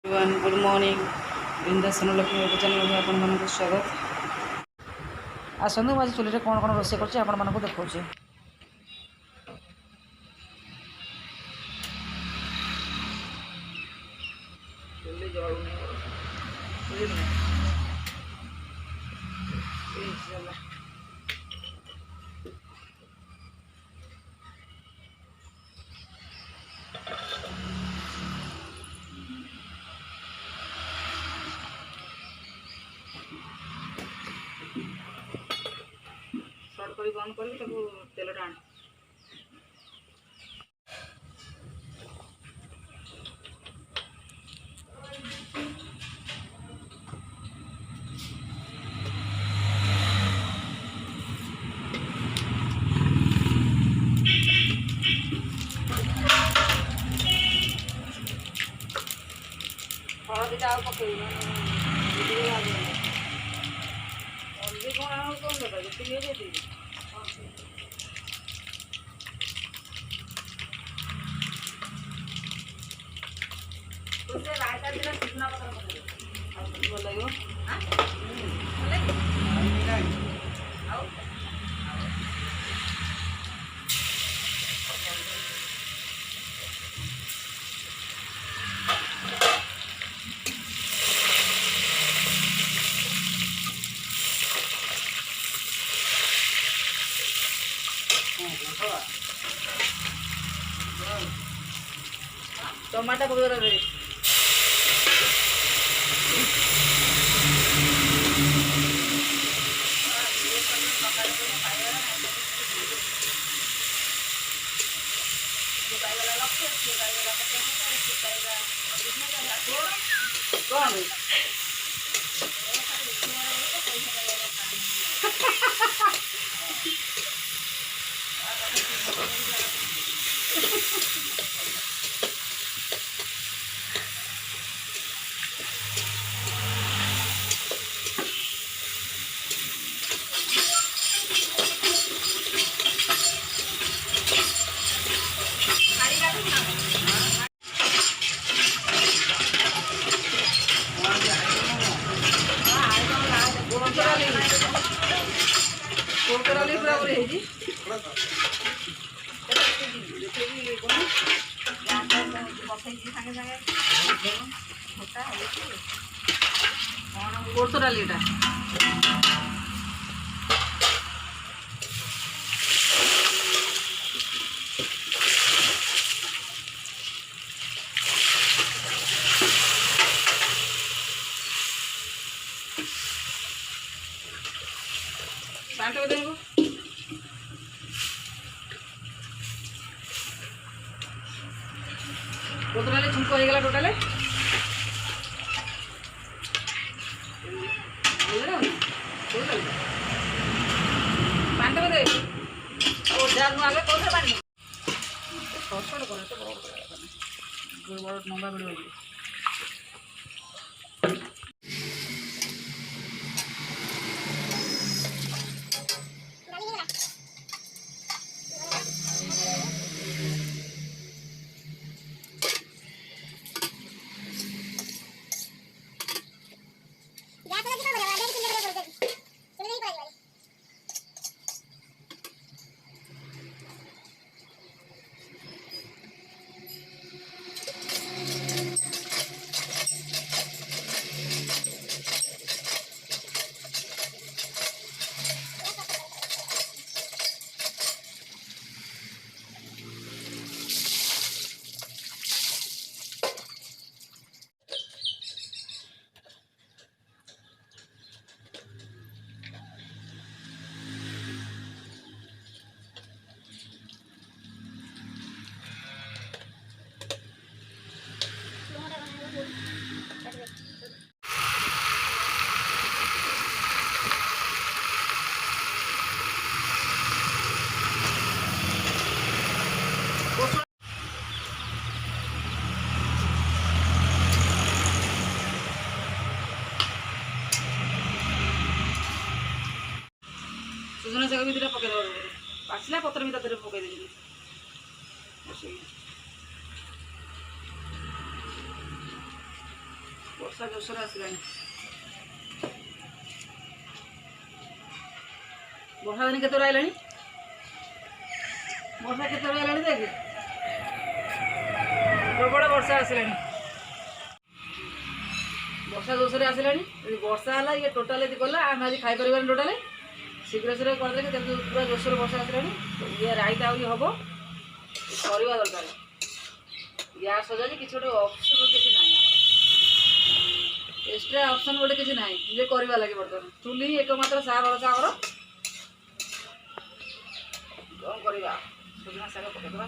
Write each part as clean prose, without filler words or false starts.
Good morning Bindasan Lakshmi YouTube channel आपको स्वागत। आसतु आज चुली कौन कौन रोषे कर देखा शॉर्ट कर बंद कर तेल टाण हलदी आगे हल्दी कौन कौन लगा ये रायता दिन कितना भल टमाटा पकड़ कौन कोर्स डाली छुंक हो गला टोटाल पानी दे आगे कौन पानी बड़ लंबा भिड़ सुजना जगह भी पकड़ पाचला पत्र भी तक पकड़ ବର୍ଷା ଜୋରସୋରେ ଆସିଲାଣି। ବର୍ଷା ଦିନ କେତେବେଳେ ଆଇଲାଣି? ବର୍ଷା କେତେବେଳେ ଆଇଲାଣି ଦେଖ, ପ୍ରବଳ ବର୍ଷା ଆସିଲାଣି। ବର୍ଷା ଜୋରସୋରେ ଆସିଲାଣି। ଯଦି ବର୍ଷା ହେଲା ଇଏ ଟୋଟାଲି ଯଦି ଗଲା ଆମେ ଆଜି ଖାଇପାରିବାନି ଟୋଟାଲି। ଶୀଘ୍ର ଶୀଘ୍ର କରିଦେଲେ ଯେହେତୁ ପୁରା ଜୋରସୋରେ ବର୍ଷା ଆସିଲାଣି। ଇଏ ରାଇତା ଆହୁରି ହେବ, କରିବା ଦରକାର। ଗ୍ୟାସ୍ ସଜାଜି କିଛି ଗୋଟେ ଅପସନ୍ କିଛି ନାହିଁ, ଆମର ଏକ୍ସଟ୍ରା ଅପସନ୍ ଗୋଟେ କିଛି ନାହିଁ ଯେ କରିବା ଲାଗି। ବର୍ତ୍ତମାନ ଚୁଲି ହିଁ ଏକମାତ୍ର ସାହା ଭରସା ଆମର। କ'ଣ କରିବା, ସଜନା ଶାଗ ପକେଇଦେବା।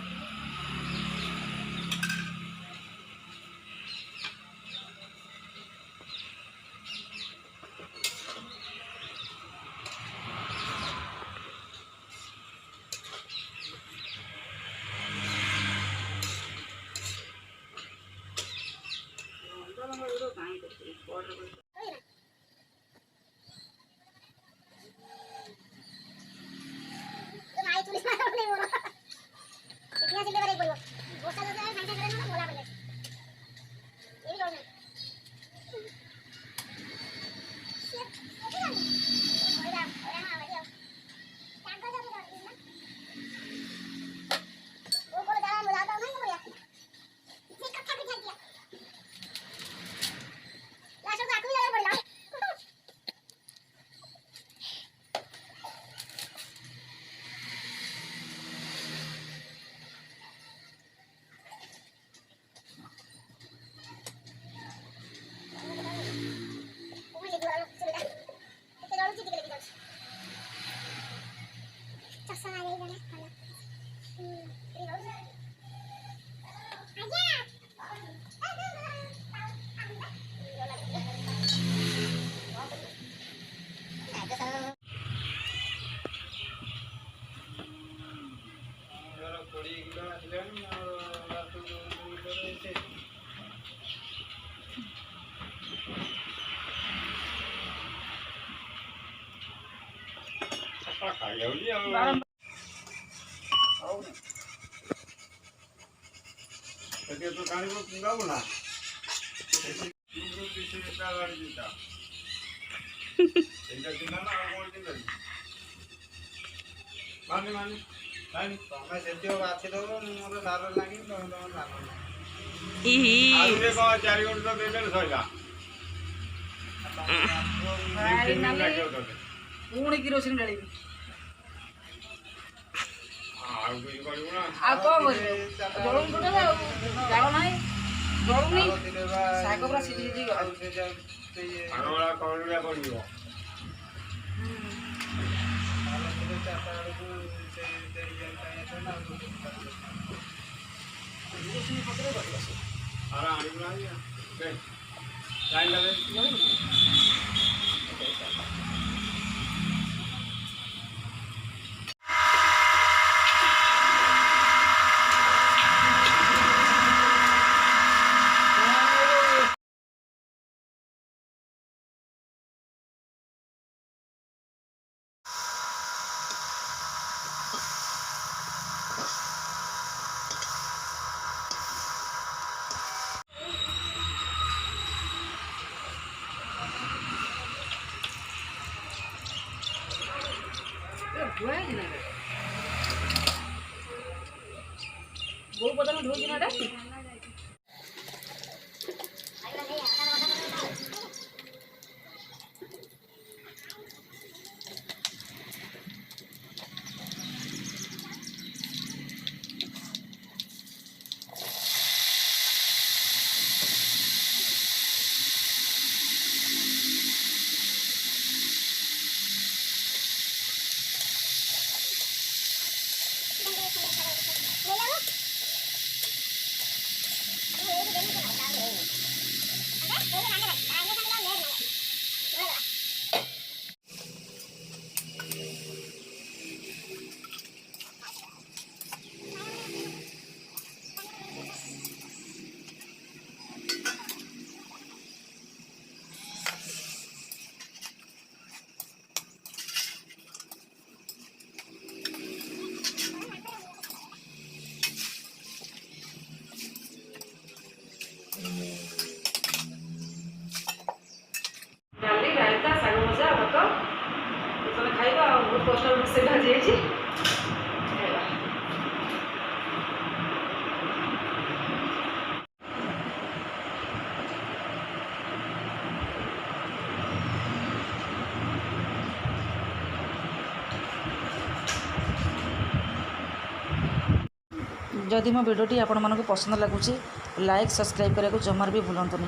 ପୁଣି କିରୋସିନ ଢାଳିବି। ଆଉ କ'ଣ କରିବେ, ଜଳୁନି ଟୋଟାଲ, ଆଉ ଜାଳ ନାହିଁ, ଜଳୁନି। ଶାଗ ପୁରା ସିଝି ସିଝି ଗଲା। ବୋଉ ପଦନ ଧୋଇଛି ନା ଏଟା। ରୋଷେଇ ଭାଜି ଯାଇଛି। जदि मो भिडियोटी आपंक पसंद लगुच लाइक सब्सक्राइब करने को जमार भी भूलुनी।